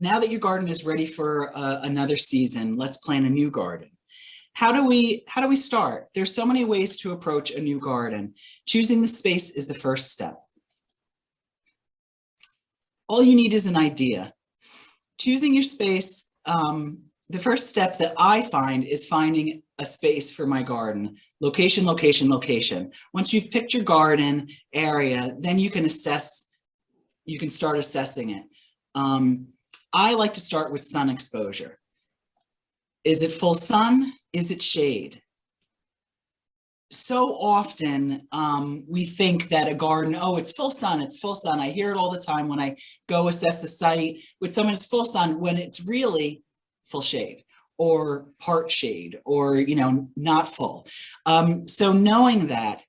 Now that your garden is ready for another season, let's plant a new garden. How do we start? There's so many ways to approach a new garden. Choosing the space is the first step. All you need is an idea. Choosing your space, the first step that I find is finding a space for my garden. Location, location, location. Once you've picked your garden area, then you can start assessing it. I like to start with sun exposure. Is it full sun? Is it shade? So often we think that a garden, oh, it's full sun, it's full sun. I hear it all the time when I go assess a site with someone who's full sun, when it's really full shade or part shade or, not full. So knowing that,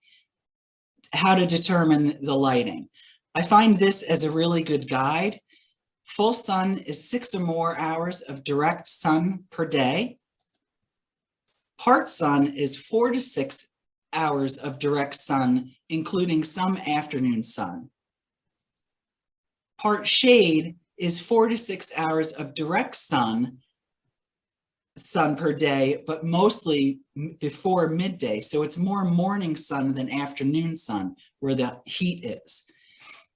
how to determine the lighting. I find this as a really good guide. Full sun is 6 or more hours of direct sun per day. Part sun is 4 to 6 hours of direct sun, including some afternoon sun. Part shade is 4 to 6 hours of direct sun per day, but mostly before midday. So it's more morning sun than afternoon sun where the heat is.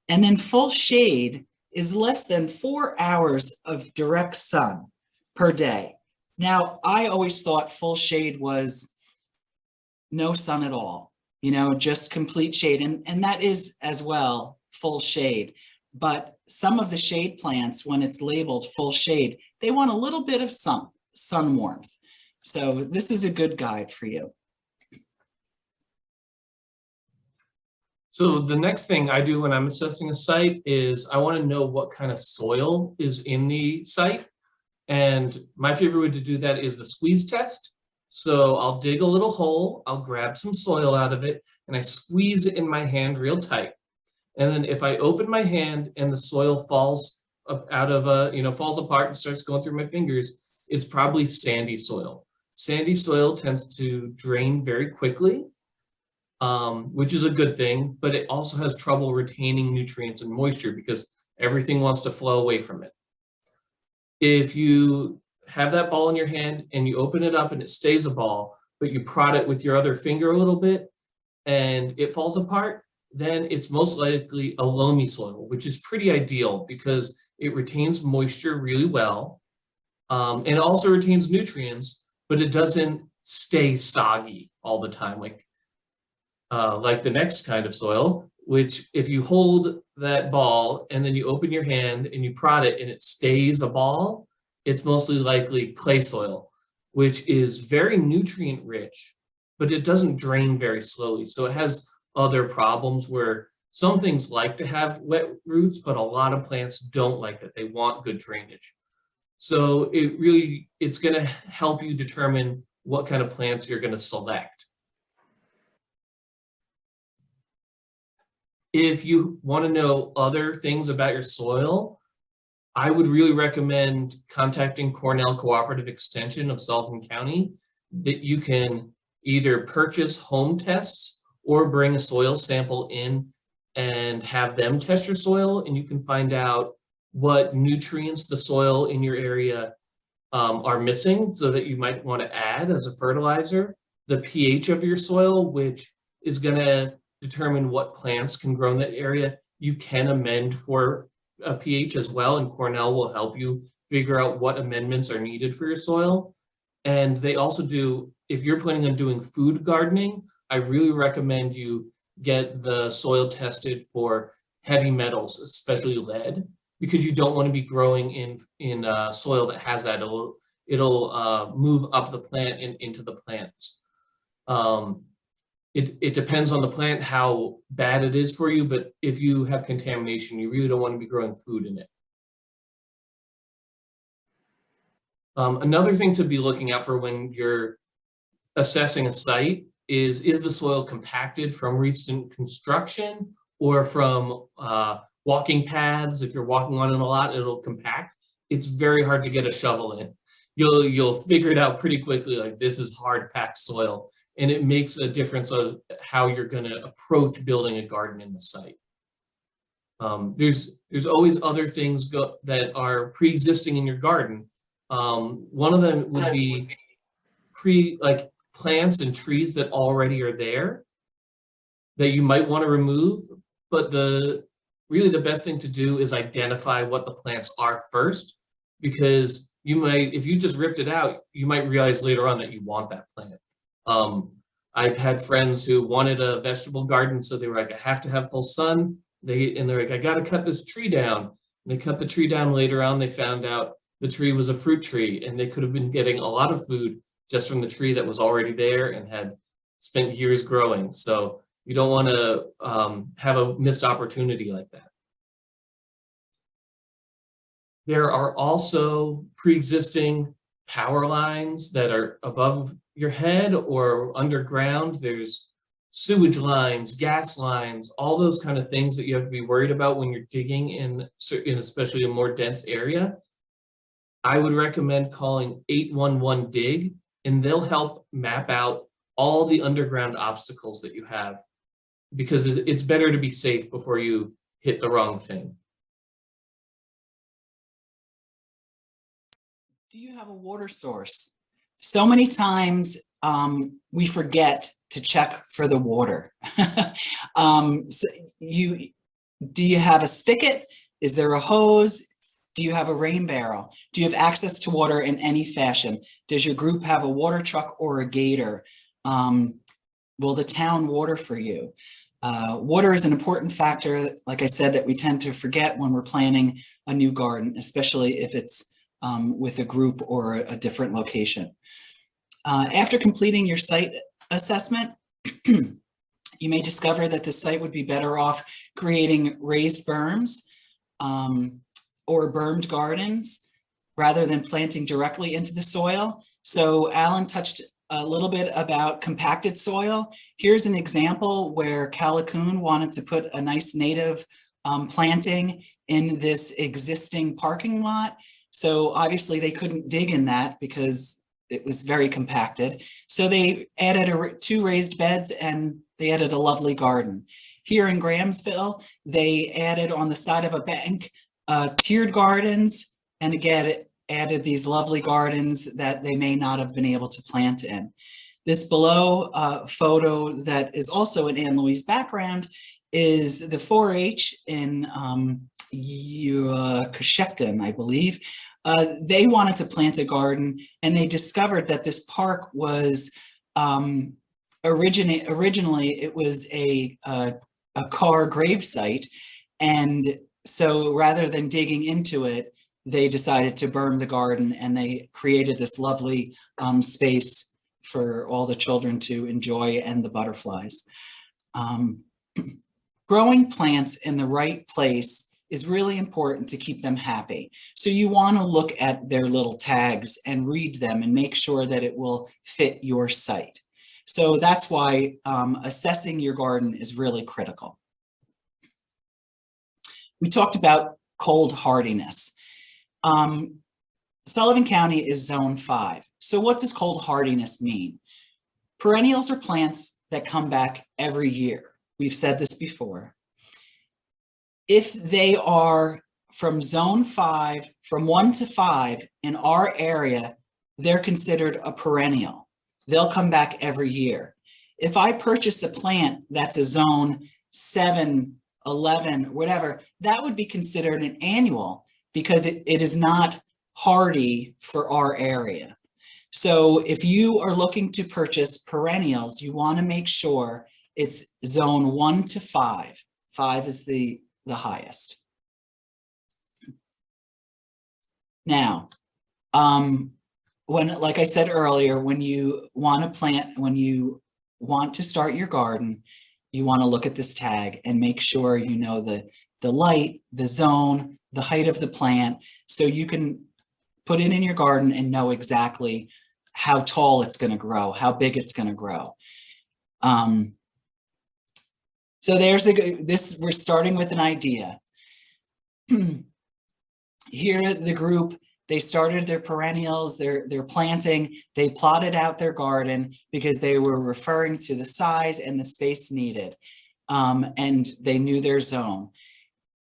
And then full shade is less than 4 hours of direct sun per day. Now, I always thought full shade was no sun at all, just complete shade. And that is as well full shade. But some of the shade plants, when it's labeled full shade, they want a little bit of sun warmth. So this is a good guide for you. So the next thing I do when I'm assessing a site is I want to know what kind of soil is in the site. And my favorite way to do that is the squeeze test. So I'll dig a little hole, I'll grab some soil out of it, and I squeeze it in my hand real tight. And then if I open my hand and the soil falls falls apart and starts going through my fingers, it's probably sandy soil. Sandy soil tends to drain very quickly, which is a good thing, but it also has trouble retaining nutrients and moisture because everything wants to flow away from it. If you have that ball in your hand and you open it up and it stays a ball, but you prod it with your other finger a little bit and it falls apart, then it's most likely a loamy soil, which is pretty ideal because it retains moisture really well, and also retains nutrients, but it doesn't stay soggy all the time like the next kind of soil, which if you hold that ball and then you open your hand and you prod it and it stays a ball, it's mostly likely clay soil, which is very nutrient rich, but it doesn't drain very slowly. So it has other problems where some things like to have wet roots, but a lot of plants don't like that. They want good drainage. So it's going to help you determine what kind of plants you're going to select. If you want to know other things about your soil, I would really recommend contacting Cornell Cooperative Extension of Sullivan County, that you can either purchase home tests or bring a soil sample in and have them test your soil, and you can find out what nutrients the soil in your area are missing so that you might want to add as a fertilizer, the pH of your soil, which is going to determine what plants can grow in that area. You can amend for a pH as well, and Cornell will help you figure out what amendments are needed for your soil. And they also do, if you're planning on doing food gardening, I really recommend you get the soil tested for heavy metals, especially lead, because you don't want to be growing in soil that has that. It'll move up the plant and into the plants. It depends on the plant how bad it is for you, but if you have contamination, you really don't want to be growing food in it. Another thing to be looking out for when you're assessing a site is the soil compacted from recent construction or from walking paths? If you're walking on it a lot, it'll compact. It's very hard to get a shovel in. You'll figure it out pretty quickly, like this is hard packed soil. And it makes a difference of how you're going to approach building a garden in the site. There's always other things that are pre-existing in your garden. One of them would be like plants and trees that already are there that you might want to remove, but really the best thing to do is identify what the plants are first, because if you just ripped it out, you might realize later on that you want that plant. I've had friends who wanted a vegetable garden, so they were like, I have to have full sun. They're like, I got to cut this tree down. And they cut the tree down. Later on, they found out the tree was a fruit tree, and they could have been getting a lot of food just from the tree that was already there and had spent years growing. So you don't want to have a missed opportunity like that. There are also pre-existing power lines that are above your head or underground. There's sewage lines, gas lines, all those kind of things that you have to be worried about when you're digging in especially a more dense area. I would recommend calling 811 DIG, and they'll help map out all the underground obstacles that you have, because it's better to be safe before you hit the wrong thing. Do you have a water source? So many times we forget to check for the water. So do you have a spigot? Is there a hose? Do you have a rain barrel? Do you have access to water in any fashion? Does your group have a water truck or a gator? Will the town water for you? Water is an important factor, like I said, that we tend to forget when we're planning a new garden, especially if it's with a group or a different location. After completing your site assessment, you may discover that the site would be better off creating raised berms or bermed gardens rather than planting directly into the soil. So Alan touched a little bit about compacted soil. Here's an example where Callicoon wanted to put a nice native planting in this existing parking lot. So obviously they couldn't dig in that because it was very compacted. So they added 2 raised beds and they added a lovely garden. Here in Grahamsville, they added on the side of a bank tiered gardens, and again, added these lovely gardens that they may not have been able to plant in. This below photo that is also in Anne Louise' background is the 4-H in Coshecton, I believe. They wanted to plant a garden, and they discovered that this park was originally it was a car grave site, and so rather than digging into it, they decided to berm the garden, and they created this lovely space for all the children to enjoy and the butterflies. Growing plants in the right place is really important to keep them happy. So you want to look at their little tags and read them and make sure that it will fit your site. So that's why assessing your garden is really critical. We talked about cold hardiness. Sullivan County is zone 5. So what does cold hardiness mean? Perennials are plants that come back every year. We've said this before. If they are from zone 5, from 1 to 5 in our area, they're considered a perennial. They'll come back every year. If I purchase a plant that's a zone 7, 11, whatever, that would be considered an annual because it is not hardy for our area. So if you are looking to purchase perennials, you want to make sure it's zone 1 to 5. 5 is the highest. Now, like I said earlier, when you want to start your garden, you want to look at this tag and make sure you know the light, the zone, the height of the plant, so you can put it in your garden and know exactly how tall it's going to grow, how big it's going to grow. So there's we're starting with an idea. Here, the group, they started their perennials, their planting, they plotted out their garden because they were referring to the size and the space needed, and they knew their zone.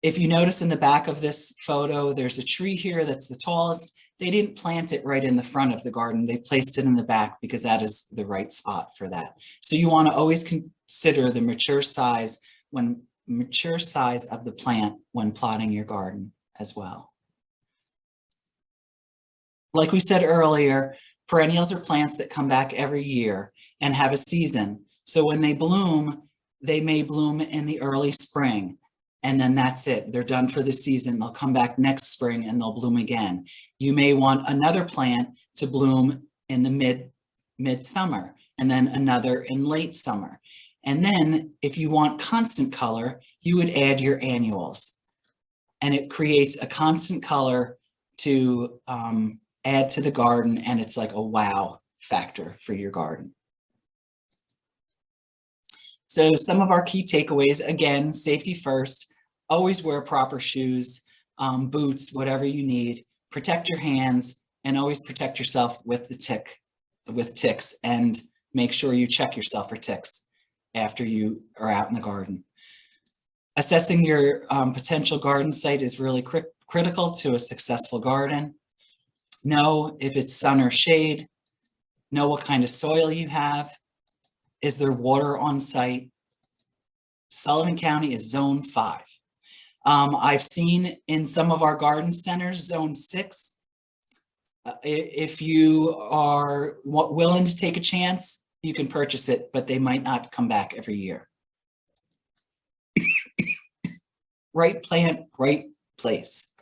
If you notice in the back of this photo, there's a tree here that's the tallest. They didn't plant it right in the front of the garden. They placed it in the back because that is the right spot for that. So you want to always consider the mature size of the plant when plotting your garden as well. Like we said earlier, perennials are plants that come back every year and have a season. So when they may bloom in the early spring, and then that's it. They're done for the season. They'll come back next spring and they'll bloom again. You may want another plant to bloom in the midsummer, and then another in late summer. And then if you want constant color, you would add your annuals. And it creates a constant color to add to the garden, and it's like a wow factor for your garden. So some of our key takeaways, again, safety first, always wear proper shoes, boots, whatever you need, protect your hands, and always protect yourself with ticks, and make sure you check yourself for ticks after you are out in the garden. Assessing your potential garden site is really critical to a successful garden. Know if it's sun or shade. Know what kind of soil you have. Is there water on site? Sullivan County is zone 5. I've seen in some of our garden centers, zone 6. If you are willing to take a chance, you can purchase it, but they might not come back every year. Right plant, right place.